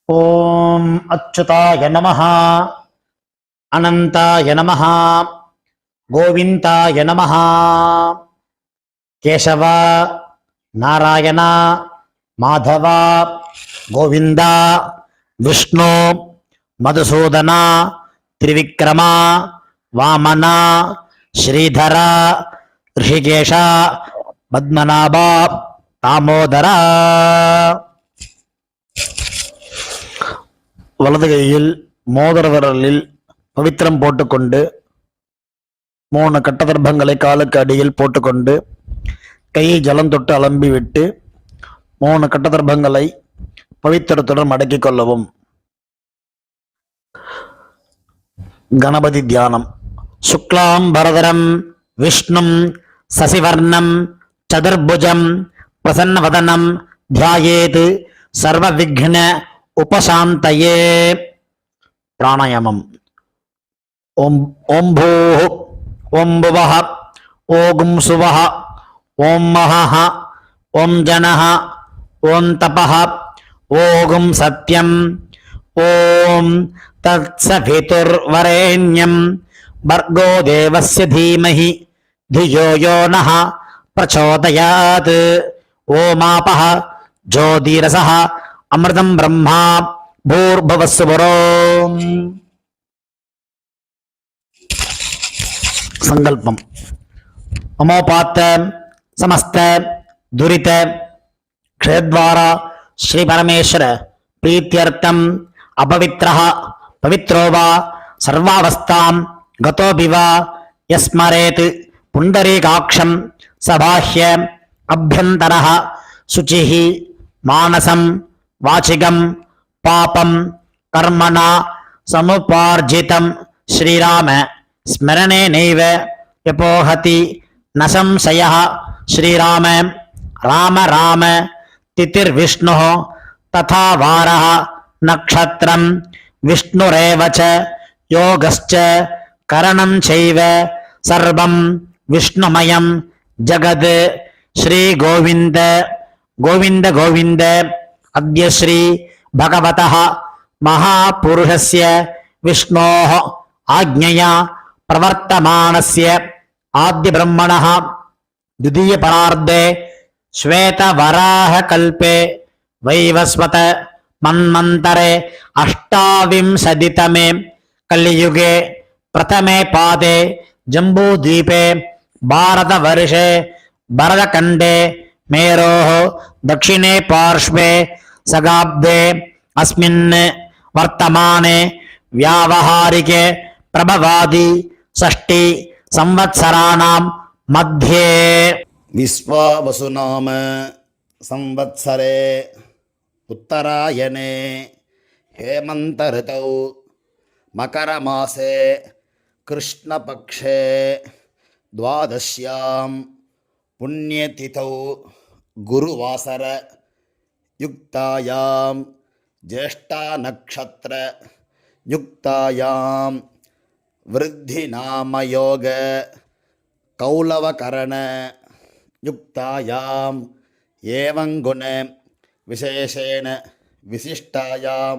ஓம் அச்சுதாய நமஹ, அனந்தாய நமஹ, கோவிந்தாய நமஹ. கேசவ, நாராயண, மாதவ, கோவிந்தா, விஷ்ணு, மதுசூதன, திரிவிக்ரம, வாமன, ஸ்ரீதர, ரிஷிகேஷ, பத்மநாப, தாமோதர. வலது கையில் மோதிர விரலில் பவித்திரம் போட்டுக்கொண்டு 3 கட்டதர்பங்களை காலுக்கு அடியில் போட்டுக்கொண்டு கையை ஜலம் தொட்டு அலம்பி விட்டு 3 கட்டதர்பங்களை பவித்திரத்துடன் மடக்கிக் கொள்ளவும். கணபதி தியானம். சுக்லாம் பரதரம் விஷ்ணும் சசிவர்ணம் சதுர்புஜம் பிரசன்னவதனம் தியாயேத் சர்வ விக்ன உபசாந்தயே. பிராணாயாமம். ஓம் பூः ஓம் புவः ஓம் சுவः ஓம் மஹः ஓம் ஜனः ஓம் தபः ஓம் சத்யம் ஓம் தத்சவிதுர்வரேண்யம் भर्गो देवस्य धीमहि धियो यो नः प्रचोदयात्. ओमापः ज्योतिरसः अमृतं ब्रह्मा भूर्भुवस्सुवरोम्. संकल्पम. अमोपात समस्त दुरित क्षयद्वारा श्री परमेश्वर प्रीत्यर्थम अपवित्रः पवित्रो वा सर्वावस्थां गतोऽपि वा यस्मरेत् पुण्डरीकाक्षं सबाह्य अभ्यन्तरः शुचिः मानसं वाचिकं पापं कर्मणा समुपार्जितं श्रीराम स्मरणेनैव व्यपोहति न संशयः. श्रीराम राम राम तिथिर्विष्णुः तथा वारः नक्षत्रं विष्णुरेव च योगश्च करणं चैव सर्वं विष्णुमयं जगत्. श्री गोविंद गोविंद गोविंद. अद्य श्री भगवतः महापुरुषस्य विष्णोः आज्ञया प्रवर्तमानस्य आद्य ब्रह्मणः द्वितीय परार्धे श्वेतवराहकल्पे वैवस्वत मन्वन्तरे अष्टाविंशतितमे कलियुगे प्रथमे पादे जम्बूद्वीपे भारतवर्षे भरतखण्डे मेरोः दक्षिणे पार्श्वे सगाब्दे अस्मिन् वर्तमाने व्यावहारिके प्रभवादि षष्टि संवत्सराणां मध्ये विश्वावसुनाम संवत्सरे उत्तरायणे हेमंत ऋतौ मकरमासे कृष्णपक्षे द्वादश्यां पुण्यतिथौ गुरुवासर युक्तायां ज्येष्ठानक्षत्र युक्तायां वृद्धिनामयोग कौलवकरण युक्तायां एवं गुण विशेषेण विशिष्टायां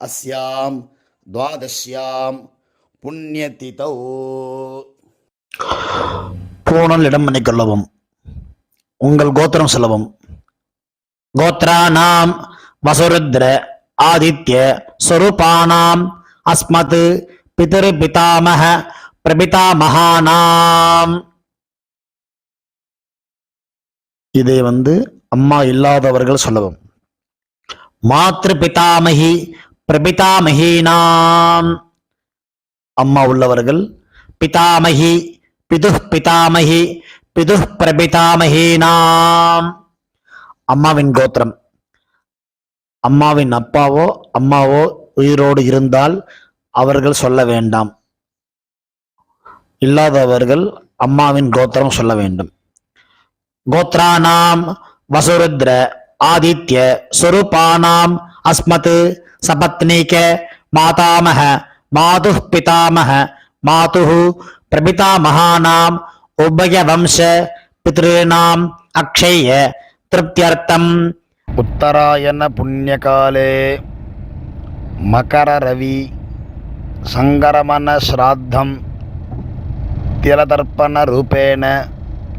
अस्यां द्वादश्यां पुण्यतिथौ. பூணல் இடம் பண்ணிக்கொள்ளவும். உங்கள் கோத்திரம் சொல்லவும். கோத்ராணாம் வசுருத்ர ஆதித்ய ஸ்வரூபானாம் அஸ்மத் பிதர் பிதாமஹ பிரபிதாமஹானாம். இதை அம்மா இல்லாதவர்கள் சொல்லவும். மாத்ரு பிதாமகி பிரபிதாமஹீனாம். அம்மா உள்ளவர்கள் பிதாமகி பிதுஹ் பிதாமகி பிதுஹ் பிரபிதாமஹீனாம். அம்மாவின் கோத்திரம். அம்மாவின் அப்பாவோ அம்மாவோ உயிரோடு இருந்தால் அவர்கள் சொல்ல வேண்டாம். இல்லாதவர்கள் அம்மாவின் கோத்திரம் சொல்ல வேண்டும். கோத்ராணாம் வசுருத்ர ஆதித்ய ஸ்வரூபானாம் அஸ்மத் சபத்னீக மாதாமஹ மாதுஹ் பிதாமஹ மாதுஹ் பிரபிதாமஹானாம் உபயவம்ச பித்ருணாம் அக்ஷய திருப்தியர்த்தம். उत्तरायण पुण्यकाले மகரரவி சங்கரமண ஸ்ராத்தம் திலதர்ப்பண ரூபேண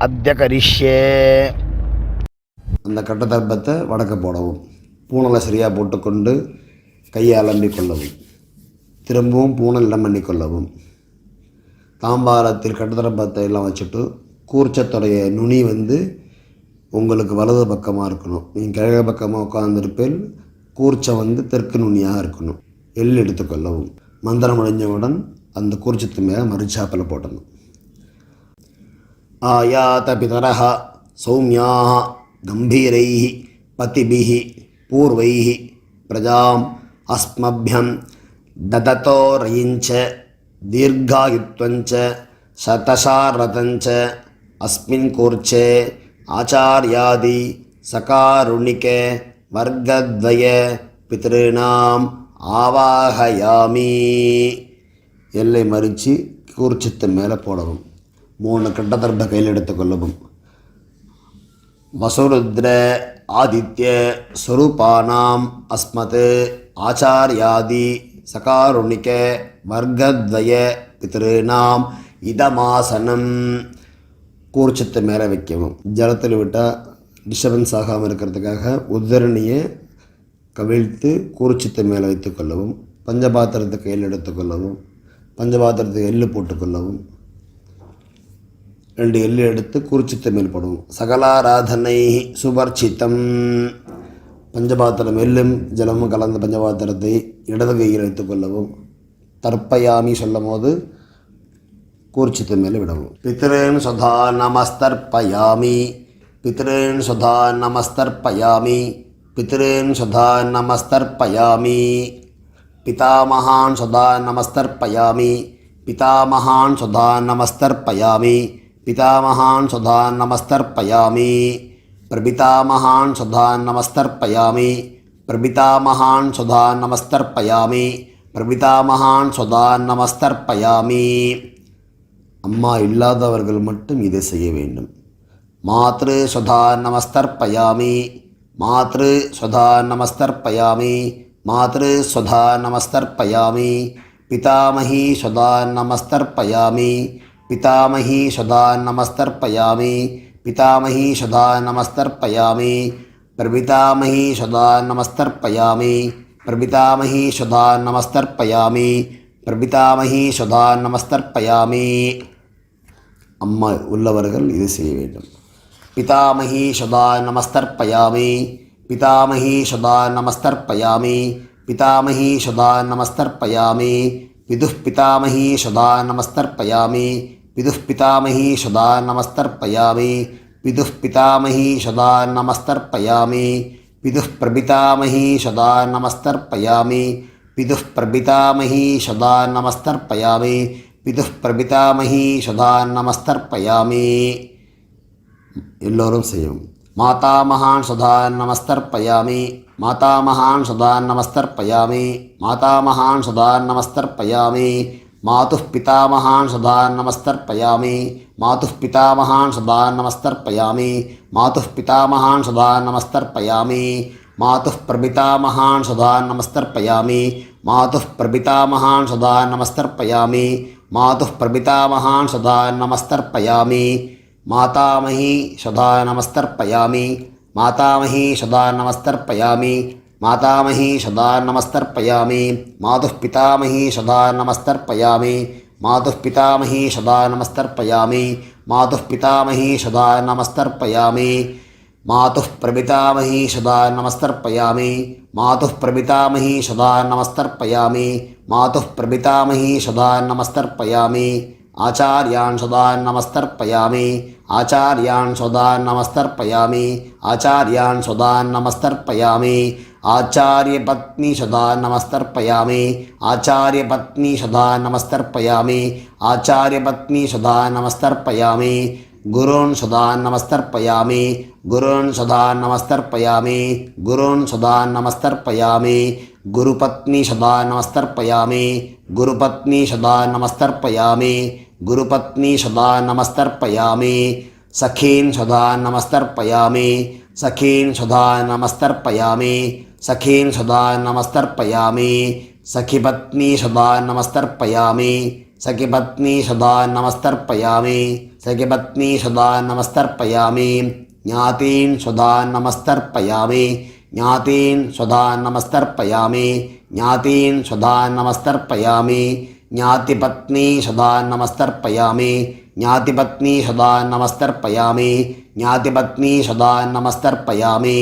அத்ய கரிஷ்யே. அந்த கட்டதர்ப்பத்தை வடக்க போடவும், பூனலை சரியாக போட்டுக்கொண்டு கையை அலம்பிக் கொள்ளவும், திரும்பவும் பூனல் இடம் பண்ணிக்கொள்ளவும். தாம்பாரத்தில் கட்டதர்ப்பத்தை எல்லாம் வச்சுட்டு கூர்ச்சத்துடைய நுனி உங்களுக்கு வலது பக்கமாக இருக்கணும். நீங்கள் கிழக்கு பக்கமாக உட்கார்ந்துருப்பேன். கூர்ச்சம் தெற்கு நுனியாக இருக்கணும். எள் எடுத்துக்கொள்ளவும். மந்திரம் முடிஞ்சவுடன் அந்த கூர்ச்சத்து மேலே மறுச்சாப்பில் போடணும். ஆயாத பிதரஹ சௌமியாக கம்பீரைஹ பதிபிஹ பூர்வைஹ பிரஜாம் அஸ்மப்யம் தததோ ரயிஞ்ச தீர்காயுத்வஞ்ச சதசாரதஞ்ச அஸ்மின் கூர்ச்சே ஆச்சார்யாதி சகாருணிகே வர்க்கத்வய பித்ருணாம் ஆவாஹயாமி. எல்லை மறித்து கூர்ச்சத்தின் மேலே போடவும். 3 கட்டதர்ப்ப கையில் எடுத்துக்கொள்ளவும். வசுருத்ர ஆதித்ய ஸ்வரூபானாம் அஸ்மத் ஆச்சார்யாதி சகாருணிக வர்க்கத்வய பித்ருணாம் இதமாசனம். கூர்ச்சத்தை மேலே வைக்கவும். ஜலத்தில் விட்டால் டிஸ்டர்பன்ஸ் ஆகாமல் இருக்கிறதுக்காக உத்தரணியை கவிழ்த்து கூர்ச்சத்தை மேலே வைத்துக்கொள்ளவும். பஞ்சபாத்திரத்தை கையில் எடுத்துக்கொள்ளவும். பஞ்சபாத்திரத்தை எள்ளு போட்டுக்கொள்ளவும். 2 எள்ளு எடுத்து கூர்ச்சத்தை மேல் போடவும். சகலாராதனை சுபர்ச்சித்தம். பஞ்சபாத்திரம் எள்ளும் ஜலமும் கலந்த பஞ்சபாத்திரத்தை இடது கையில் வைத்துக்கொள்ளவும். தர்ப்பயாமி சொல்லும் போது கூர்ச்சத்தை மேலே விடவும். பித்ருன் சுதா நமஸ்தர்ப்பயாமி. பித்ருன் சுதா நமஸ்தர்ப்பயாமி. பித்ருன் சுதா நமஸ்தர்ப்பயாமி. பிதாமகான் சுதா நமஸ்தர்ப்பயாமி. பிதாமகான் சுதா நமஸ்தர்ப்பயாமி. பிதாமகான் சுதா நமஸ்தர்ப்பயாமி. பிரபிதாமகான் சுதா நமஸ்தர்ப்பயாமி. பிரபிதாமகான் சுதா நமஸ்தர்ப்பயாமி. பிரபிதாமகான் சுதா நமஸ்தர்ப்பயாமி. அம்மா இல்லாதவர்கள் மட்டும் இதை செய்ய வேண்டும். மாத்ரு சுதா நமஸ்தர்ப்பயாமி. மாத்ரு சுதா நமஸ்தர்ப்பயாமி. மாத்ரு சுதா நமஸ்தர்ப்பயாமி. பிதாமகி சுதா நமஸ்தர்ப்பயாமி. பிதாமகி சுதா நமஸ்தர்ப்பயாமி. பிதாமகி சுதா நமஸ்தர்ப்பயாமி. பிரபிதாமகி சுதா நமஸ்தர்ப்பயாமி. பிரபிதாமகி சுதா நமஸ்தர்ப்பயாமி. பிரபிதாமகி சுதா நமஸ்தர்ப்பயாமி. அம்மா உள்ளவர்கள் இது செய்ய வேண்டும். பிதாமகி சுதா நமஸ்தர்ப்பயாமி. பிதாமகி சுதா நமஸ்தர்ப்பயாமி. பிதாமகி சுதா நமஸ்தர்ப்பயாமி. பிதுः பிதாமகி சுதா நமஸ்தர்ப்பயாமி. பிதுः பிதாமகி சுதா நமஸ்தர்ப்பயாமி. பிதுः பிதாமகி சுதா நமஸ்தர்ப்பயாமி. பிதுः பிரபிதாமகி சுதா நமஸ்தர்ப்பயாமி. பிதுः பிரபிதாமகி சுதா நமஸ்தர்ப்பயாமி. பிதுः பிரபிதாமகி சுதா நமஸ்தர்ப்பயாமி. எல்லோரும் செய்யும். மாதாமகான் சுதா நமஸ்தர்ப்பயாமி. மாதாமகான் சுதா நமஸ்தர்ப்பயாமி. மாதாமகான் சுதா நமஸ்தர்ப்பயாமி. மாதுः பிதாமகான் சுதா நமஸ்தர்ப்பயாமி. மாதுः பிதாமகான் சுதா நமஸ்தர்ப்பயாமி. மாதுः பிதாமகான் சுதா நமஸ்தர்ப்பயாமி. மாதுः பிரபிதாமகான் சுதா நமஸ்தர்ப்பயாமி. மாதுः பிரபிதாமகான் சுதா நமஸ்தர்ப்பயாமி. மாதுः பிரபிதாமகான் சுதா நமஸ்தர்ப்பயாமி. மாதாமகி சுதா நமஸ்தர்ப்பயாமி. மாதாமகி சுதா நமஸ்தர்ப்பயாமி. மாதாமகி சுதா நமஸ்தர்ப்பயாமி. மாதுः பிதாமகி சுதா நமஸ்தர்ப்பயாமி. மாதுः பிதாமகி சுதா நமஸ்தர்ப்பயாமி. மாதுः பிதாமகி சுதா நமஸ்தர்ப்பயாமி. மாதுः பிரபிதாமகி சுதா நமஸ்தர்ப்பயாமி. மாதுः பிரபிதாமகி சுதா நமஸ்தர்ப்பயாமி. மாதுः பிரபிதாமகி சுதா நமஸ்தர்ப்பயாமி. ஆச்சார்யான் சுதா நமஸ்தர்ப்பயாமி. ஆச்சார்யான் சுதா நமஸ்தர்ப்பயாமி. ஆச்சார்யான் சுதா நமஸ்தர்ப்பயாமி. ஆச்சார்யபத்னி சுதா நமஸ்தர்ப்பயாமி. ஆச்சார்யபத்னி சுதா நமஸ்தர்ப்பயாமி. ஆச்சார்யபத்னி சுதா நமஸ்தர்ப்பயாமி. குருன் சுதா நமஸ்தர்ப்பயாமி. குருன் சுதா நமஸ்தர்ப்பயாமி. குருன் சுதா நமஸ்தர்ப்பயாமி. குருபத்னி சுதா நமஸ்தர்ப்பயாமி. குருபத்னி சுதா நமஸ்தர்ப்பயாமி. குருபத்னி சுதா நமஸ்தர்ப்பயாமி. சகீன் சுதா நமஸ்தர்ப்பயாமி. சகீன் சுதா நமஸ்தர்ப்பயாமி. சகீன் சுதா நமஸ்தர்ப்பயாமி. सखिपत्नी सदा नमस्तर्पयामि सखिपत्नी सदा नमस्तर्पयामि सखिपत्नी सदा नमस्तर्पयामि ज्ञातीन् सदा नमस्तर्पयामि ज्ञातीन् सदा नमस्तर्पयामि ज्ञातीन् सदा नमस्तर्पयामि ज्ञातिपत्नी सदा नमस्तर्पयामि ज्ञातिपत्नी सदा नमस्तर्पयामि ज्ञातिपत्नी सदा नमस्तर्पयामि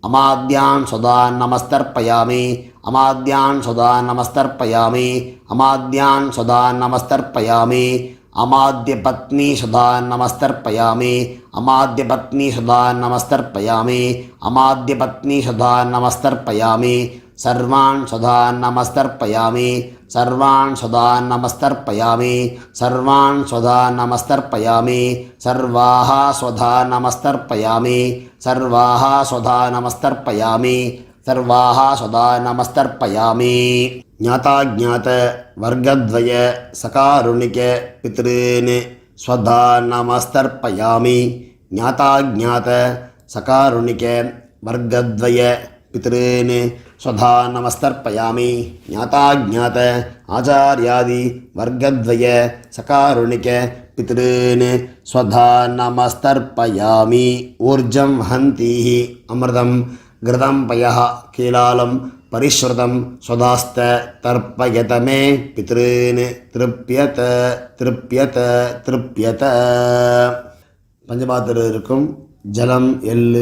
अमाद्यान् सदा नमस्तर्पयामि अमाद्यान् सदा नमस्तर्पयामि अमाद्यान् सदा नमस्तर्पयामि अमाद्यपत्नी सदा नमस्तर्पयामि अमाद्यपत्नी सदा नमस्तर्पयामि अमाद्यपत्नी सदा नमस्तर्पयामि सर्वान् सदा नमस्तर्पयामि सर्वान् सदा नमस्तर्पयामि सर्वान् सदा नमस्तर्पयामि सर्वाः स्वधा नमस्तर्पयामि सर्वाः स्वधा नमस्तर्पयामि सर्वाः सदा नमस्तर्पयामि ज्ञाताज्ञात वर्गद्वय सकारुणिक पितॄन् स्वधा नमस्तर्पयामि ज्ञाताज्ञात सकारुणिक वर्गद्वय पितॄन् स्वधा नमस्तर्पयामि ज्ञाताज्ञात आचार्यादि वर्गद्वय सकारुणिक पितॄन् स्वधा नमस्तर्पयामि ऊर्जं वहन्तीः अमृतं घृतं पयः कीलालं परिश्रुतं स्वधास्त तर्पयत मे पितॄन् तृप्यत तृप्यत तृप्यत பஞ்சபாத்திரம் இருக்கும் ஜலம் எள்ளு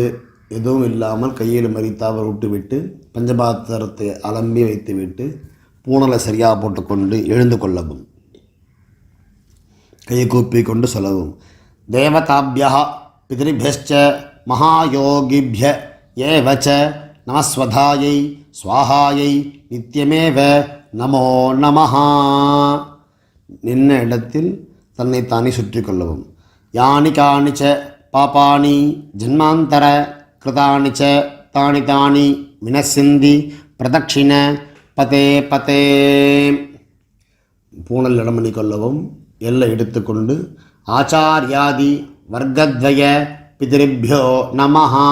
எதுவும் இல்லாமல் கையில் மறித்தாவர் விட்டுவிட்டு பஞ்சபாத்திரத்தை அலம்பி வைத்துவிட்டு பூணலை சரியாக போட்டுக்கொண்டு எழுந்து கொள்ளவும் கையை கூப்பி கொண்டு சொல்லவும் தேவதாபியா பிதரிபியश्च மகாயோகிபிய ஏவச்ச நமஸ்வதாயை ஸ்வாஹாயை நித்தியமேவ நமோ நமஹ நின்ன இடத்தில் தன்னைத்தானே சுற்றி கொள்ளவும் யானி காணிச்ச பாபானி ஜன்மாந்தர கிருதானி ச தானி தானி வினசிந்தி பிரதட்சிண பதே பதே பூணல் இடம் பண்ணி கொள்ளவும் எல்லை எடுத்துக்கொண்டு ஆச்சாரியாதி வர்க்கத்வய பிதிரிபியோ நமஹா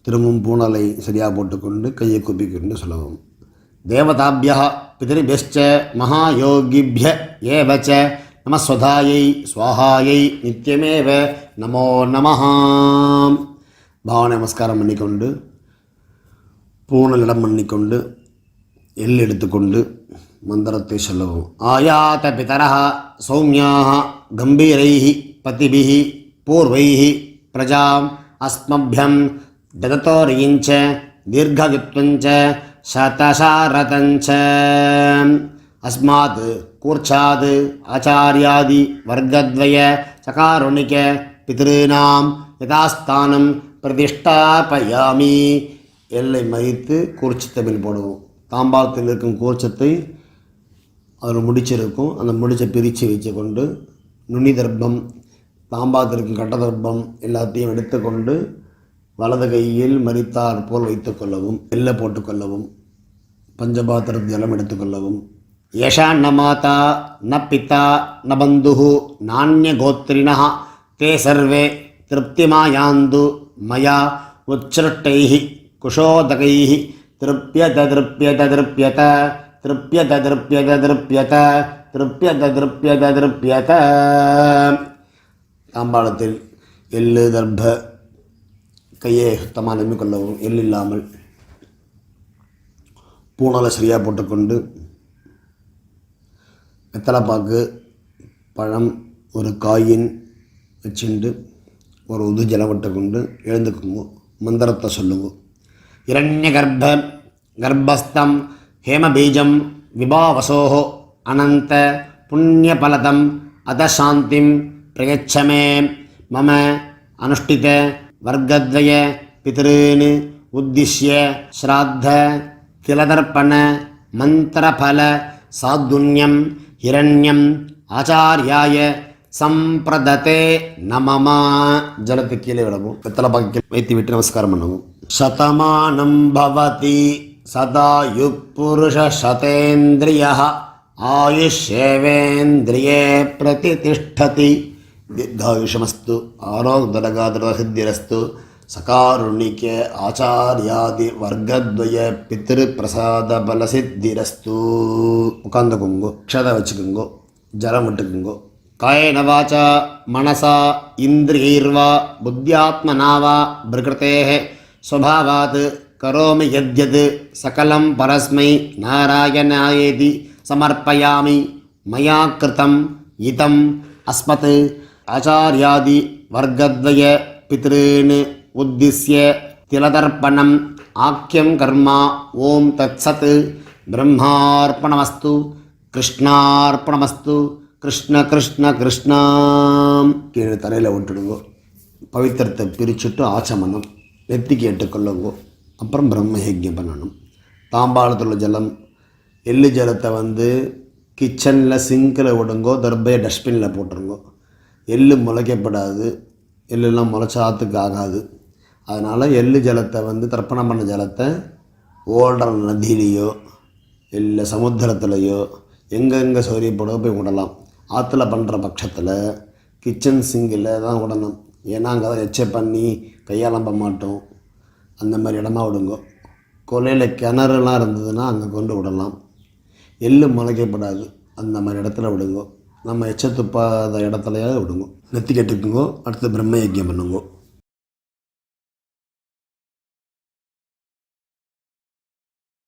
திரும்பவும் பூணலை சரியாக போட்டுக்கொண்டு கையை கூப்பிக்கொண்டு சொல்லவும் தேவதாபியா பிதிரிபியश्च மகாயோகிபிய ஏவச்ச நமஸ்வதாயை ஸ்வாஹாயை நித்தியமேவ நமோ நமஹ பாவனை நமஸ்காரம் பண்ணிக்கொண்டு பூணல் இடம் பண்ணிக்கொண்டு எல் எடுத்துக்கொண்டு மந்திரத்தை சொல்லவும் ஆயாத பிதரः சௌமியாः கம்பீரைः பதிபிः பூர்வைः பிரஜாம் அஸ்மभ्यं ददतोर्यञ्च दीर्घवित्वञ्च शतशारतञ्च अस्मात् कूर्चात् आचार्यादि वर्गद्वय सकारुणिक पितॄणां यथास्थानं प्रतिष्ठापयामि எல்லை மறித்து கூர்ச்சத்தமிழ் போடுவோம் தாம்பாளத்தில் இருக்கும் கூர்ச்சத்தை அதில் முடிச்சிருக்கும் அந்த முடிச்சை பிரித்து வச்சு கொண்டு நுனி தர்ப்பம் தாம்பாளத்தில் இருக்கும் கட்ட தர்ப்பம் எல்லாத்தையும் எடுத்துக்கொண்டு வலது கையில் மறித்தார் போல் வைத்துக்கொள்ளவும் எல்லை போட்டுக்கொள்ளவும் பஞ்சபாத்திரத்து ஜலம் எடுத்துக்கொள்ளவும் ஏஷா ந மாதா ந பிதா ந பந்துः நான்யகோத்திரிணः தே சர்வே திருப்திமாயாந்து மயா உச்ச்ருட்டைः குஷோதகைः திருப்யத திருப்யத திருப்யத திருப்யத திருப்யத திருப்யத திருப்யத திருப்யத திருப்யத தாம்பாளத்தில் எள்ளு தர்ப்ப கையை சுத்தமாக நம்பிக்கொள்ளவும் எள் இல்லாமல் பூணலை சரியாக போட்டுக்கொண்டு வெத்தலைப்பாக்கு பழம் ஒரு காயின் வச்சுண்டு ஒரு உது ஜலம் விட்டு கொண்டு எழுந்துக்குங்க மந்திரத்தை சொல்லுவோம் இரண்ய கர்ப்பஸ்தம் ஹேமபீஜம் விபாவசோஹோ அனந்த புண்ணியபலதம் அதசாந்திம் பிரயச்சமே மம அனுஷ்டித வர்க்கத்வய பிதॄன் உத்திஷ்ய ஸ்ராத்த திலதர்ப்பண மந்திரபல சாதுன்யம் ஹிரண்யம் ஆச்சார்யாய சம்பிரததே நமமா ஜலத்து கீழே விடவும் வெத்தலை பாக்கி வைத்து விட்டு நமஸ்காரம் பண்ணவும் சதமானம் பவதி சதாயு புருஷ சதேந்திரியः ஆயுஷ்யேவேந்திரியே பிரதிதிஷ்டதி தீர்காயுஷமஸ்து ஆரோக்யதரகாதரசித்திரஸ்து சகாருணிக்க ஆச்சாரியாதி வர்க்கத்வய பித்ரு பிரசாத பலசித்திரஸ்து. உட்காந்துக்குங்கோ, க்ஷதை வச்சுக்குங்கோ, ஜலம் விட்டுக்குங்கோ. காயேன வாசா மனசா இந்திரியைர்வா புத்தியாத்மனா வா பிரகிருதேஹ ஸ்வபாவாத் கரோமி யத்யத் சகலம் பரஸ்மை நாராயணாயேதி சமர்ப்பயாமி மயா கிருதம் இதம் அஸ்மத் ஆச்சாரியாதி வர்க்கத்வய பித்ருன் உத்திஸ்ய திலதர்ப்பணம் ஆக்கியம் கர்மா. ஓம் தத்சத். பிரம்மார்ப்பணமஸ்து. கிருஷ்ணார்ப்பணமஸ்து. கிருஷ்ண கிருஷ்ண கிருஷ்ணாம். கீழே தலையில் விட்டுடுங்கோ. பவித்திரத்தை பிரிச்சுட்டு ஆச்சமனம் நெத்திக்கு ஏற்றுக்கொள்ளுங்கோ. அப்புறம் பிரம்மயஜ்யம் பண்ணணும். தாம்பாளத்தில் உள்ள ஜலம், எள்ளு ஜலத்தை கிச்சனில் சிங்கில் விடுங்கோ, தர்பையை டஸ்ட்பினில் போட்டுருங்கோ. எள்ளு முளைக்கப்படாது, எள்ளுலாம் முளைச்சாத்துக்கு ஆகாது. அதனால் எள்ளு ஜலத்தை தர்ப்பணம் பண்ண ஜலத்தை ஓடுற நதியிலையோ இல்லை சமுத்திரத்துலையோ எங்கெங்கே சௌரியப்படோ போய் விடலாம். ஆற்றுல பண்ணுற பட்சத்தில் கிச்சன் சிங்கில் தான் விடணும். ஏன்னா அங்கே தான் எச்சை பண்ணி கையாளம்ப மாட்டோம். அந்த மாதிரி இடமா விடுங்கோ. கொலையில் கிணறுலாம் இருந்ததுன்னா அங்கே கொண்டு விடலாம். எள்ளு முளைக்கப்படாது, அந்த மாதிரி இடத்துல விடுங்கோ. நம்ம எச்ச துப்பாத இடத்துலையாவது விடுங்கோ. நெத்தி கட்டுக்குங்கோ. அடுத்து பிரம்ம யஜ்யம் பண்ணுங்கோ.